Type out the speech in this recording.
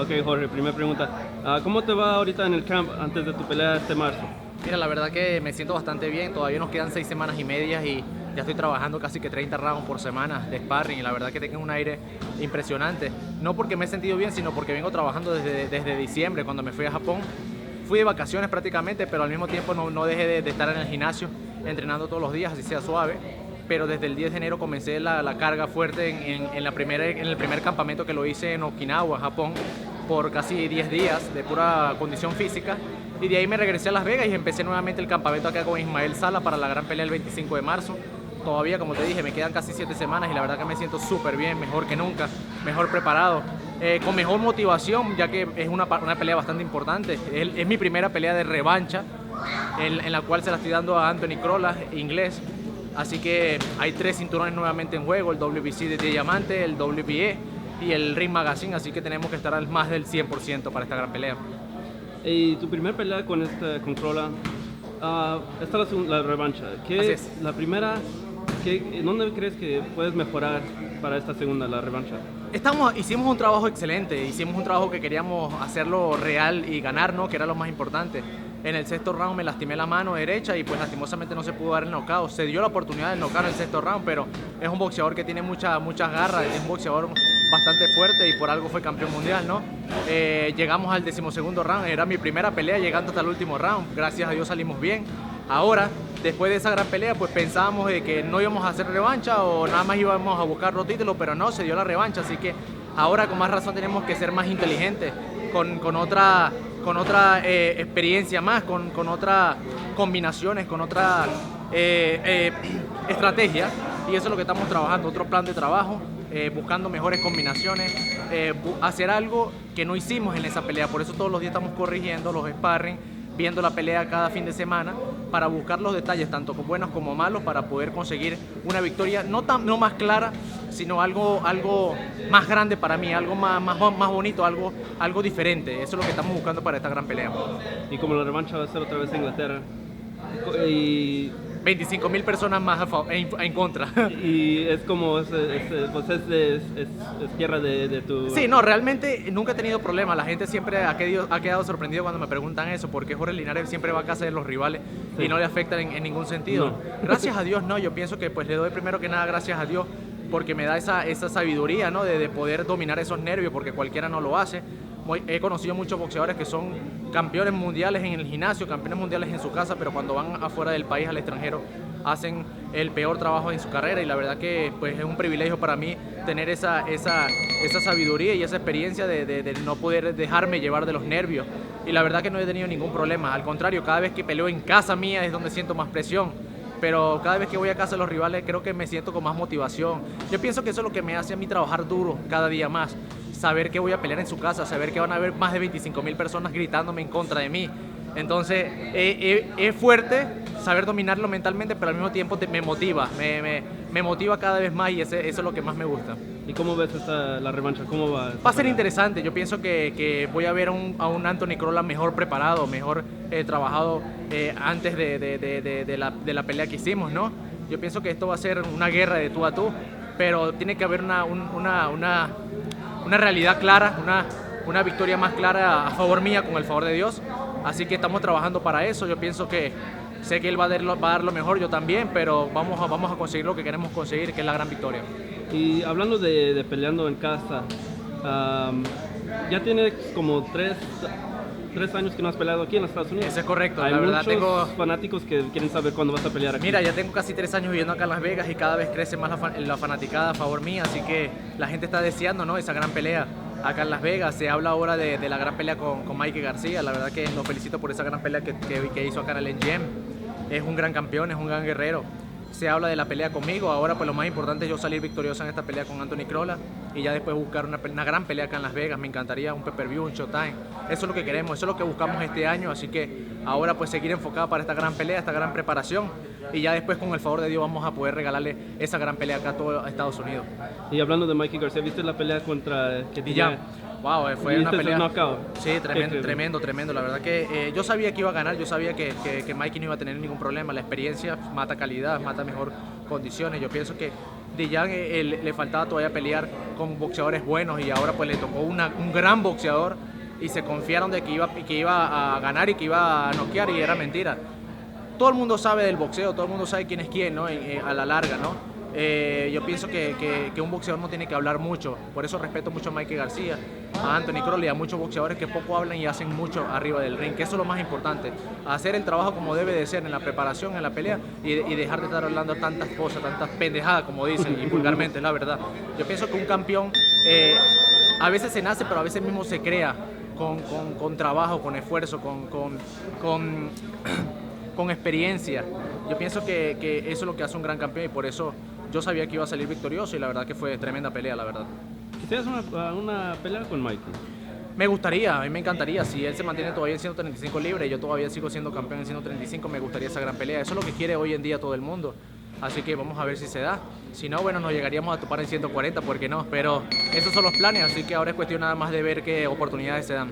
Ok, Jorge, primera pregunta. ¿Cómo te va ahorita en el camp antes de tu pelea este marzo? Mira, la verdad que me siento bastante bien, todavía nos quedan 6 semanas y media y ya estoy trabajando casi que 30 rounds por semana de sparring y la verdad que tengo un aire impresionante. No porque me he sentido bien, sino porque vengo trabajando desde diciembre, cuando me fui a Japón. Fui de vacaciones prácticamente, pero al mismo tiempo no dejé de estar en el gimnasio entrenando todos los días, así sea suave. Pero desde el 10 de enero comencé la carga fuerte en el primer campamento que lo hice en Okinawa, Japón, por casi 10 días de pura condición física. Y de ahí me regresé a Las Vegas y empecé nuevamente el campamento acá con Ismael Sala para la gran pelea el 25 de marzo. Todavía, como te dije, me quedan casi 7 semanas y la verdad que me siento súper bien, mejor que nunca, mejor preparado, con mejor motivación, ya que es una pelea bastante importante. Es mi primera pelea de revancha, en la cual se la estoy dando a Anthony Crolla, inglés. Así que hay 3 cinturones nuevamente en juego, el WBC de diamante, el WBA y el Ring Magazine, así que tenemos que estar al más del 100% para esta gran pelea. Y tu primera pelea con Crolla, esta es la revancha. Así es. La primera, ¿dónde crees que puedes mejorar para esta segunda, la revancha? Hicimos un trabajo excelente, hicimos un trabajo que queríamos hacerlo real y ganar, ¿no? Que era lo más importante. En el sexto round me lastimé la mano derecha y pues lastimosamente no se pudo dar el knockout. Se dio la oportunidad del knockout en el sexto round, pero es un boxeador que tiene muchas garras, es un boxeador bastante fuerte y por algo fue campeón mundial, ¿no? Llegamos al 12º round, era mi primera pelea llegando hasta el último round. Gracias a Dios salimos bien. Ahora, después de esa gran pelea, pues pensábamos de que no íbamos a hacer revancha o nada más íbamos a buscar los títulos, pero no, se dio la revancha, así que ahora con más razón tenemos que ser más inteligentes, con otra experiencia más, con otras combinaciones, con otra estrategia, y eso es lo que estamos trabajando, otro plan de trabajo, buscando mejores combinaciones, hacer algo que no hicimos en esa pelea. Por eso todos los días estamos corrigiendo los sparring, viendo la pelea cada fin de semana para buscar los detalles, tanto buenos como malos, para poder conseguir una victoria no más clara, sino algo más grande para mí, algo más bonito, algo diferente. Eso es lo que estamos buscando para esta gran pelea. Y como la revancha va a ser otra vez en Inglaterra, y 25.000 personas más en contra. Y es como, es tierra de tu... Sí, no, realmente nunca he tenido problemas. La gente siempre ha quedado sorprendido cuando me preguntan eso, porque Jorge Linares siempre va a casa de los rivales y no le afecta en ningún sentido. No. Gracias a Dios, no, yo pienso que pues le doy primero que nada gracias a Dios, porque me da esa sabiduría, ¿no? de poder dominar esos nervios, porque cualquiera no lo hace. He conocido muchos boxeadores que son campeones mundiales en el gimnasio, campeones mundiales en su casa, pero cuando van afuera del país, al extranjero, hacen el peor trabajo en su carrera, y la verdad que pues, es un privilegio para mí tener esa sabiduría y esa experiencia de no poder dejarme llevar de los nervios. Y la verdad que no he tenido ningún problema, al contrario, cada vez que peleo en casa mía es donde siento más presión. Pero cada vez que voy a casa de los rivales creo que me siento con más motivación. Yo pienso que eso es lo que me hace a mí trabajar duro cada día más. Saber que voy a pelear en su casa, saber que van a haber más de 25.000 personas gritándome en contra de mí. Entonces es fuerte saber dominarlo mentalmente, pero al mismo tiempo me motiva, me motiva cada vez más, y eso es lo que más me gusta. ¿Y cómo ves la revancha? ¿Cómo va? Va a ser interesante. Yo pienso que voy a ver a un Anthony Crolla mejor preparado, mejor trabajado antes de la pelea que hicimos, ¿no? Yo pienso que esto va a ser una guerra de tú a tú, pero tiene que haber una realidad clara, una victoria más clara a favor mía, con el favor de Dios. Así que estamos trabajando para eso. Yo pienso que sé que él va a dar lo mejor, yo también, pero vamos a conseguir lo que queremos conseguir, que es la gran victoria. Y hablando de peleando en casa, ya tienes como 3 años que no has peleado aquí en los Estados Unidos. Eso es correcto. Hay la verdad, muchos fanáticos que quieren saber cuándo vas a pelear aquí. Mira, ya tengo casi 3 años viviendo acá en Las Vegas y cada vez crece más la fanaticada a favor mía, así que la gente está deseando, ¿no?, esa gran pelea acá en Las Vegas. Se habla ahora de la gran pelea con Mikey García. La verdad que lo felicito por esa gran pelea que hizo acá en el MGM. Es un gran campeón, es un gran guerrero. Se habla de la pelea conmigo. Ahora pues lo más importante es yo salir victorioso en esta pelea con Anthony Crolla y ya después buscar una gran pelea acá en Las Vegas. Me encantaría un pay-per-view, un Showtime. Eso es lo que queremos, eso es lo que buscamos este año, así que ahora pues seguir enfocado para esta gran pelea, esta gran preparación, y ya después con el favor de Dios vamos a poder regalarle esa gran pelea acá a todo Estados Unidos. Y hablando de Mikey García, ¿viste la pelea contra que tenía? Wow, fue una pelea. Knockout? Sí, tremendo. La verdad que yo sabía que iba a ganar, yo sabía que Mikey no iba a tener ningún problema. La experiencia mata calidad, mata mejor condiciones. Yo pienso que Dillian le faltaba todavía pelear con boxeadores buenos y ahora pues le tocó un gran boxeador y se confiaron de que iba a ganar y que iba a noquear y era mentira. Todo el mundo sabe del boxeo, todo el mundo sabe quién es quién, ¿no? A la larga, ¿no? Yo pienso que un boxeador no tiene que hablar mucho, por eso respeto mucho a Mikey García, a Anthony Crowley, a muchos boxeadores que poco hablan y hacen mucho arriba del ring, que eso es lo más importante, hacer el trabajo como debe de ser en la preparación, en la pelea y dejar de estar hablando tantas cosas, tantas pendejadas como dicen y vulgarmente, es la verdad. Yo pienso que un campeón a veces se nace, pero a veces mismo se crea con trabajo, con esfuerzo, con experiencia. Yo pienso que eso es lo que hace un gran campeón y por eso yo sabía que iba a salir victorioso y la verdad que fue tremenda pelea, la verdad. ¿Quisieras una pelea con Mikey? Me gustaría, a mí me encantaría, si él se mantiene todavía en 135 libras y yo todavía sigo siendo campeón en 135, me gustaría esa gran pelea. Eso es lo que quiere hoy en día todo el mundo. Así que vamos a ver si se da. Si no, bueno, nos llegaríamos a topar en 140, ¿por qué no? Pero esos son los planes, así que ahora es cuestión nada más de ver qué oportunidades se dan.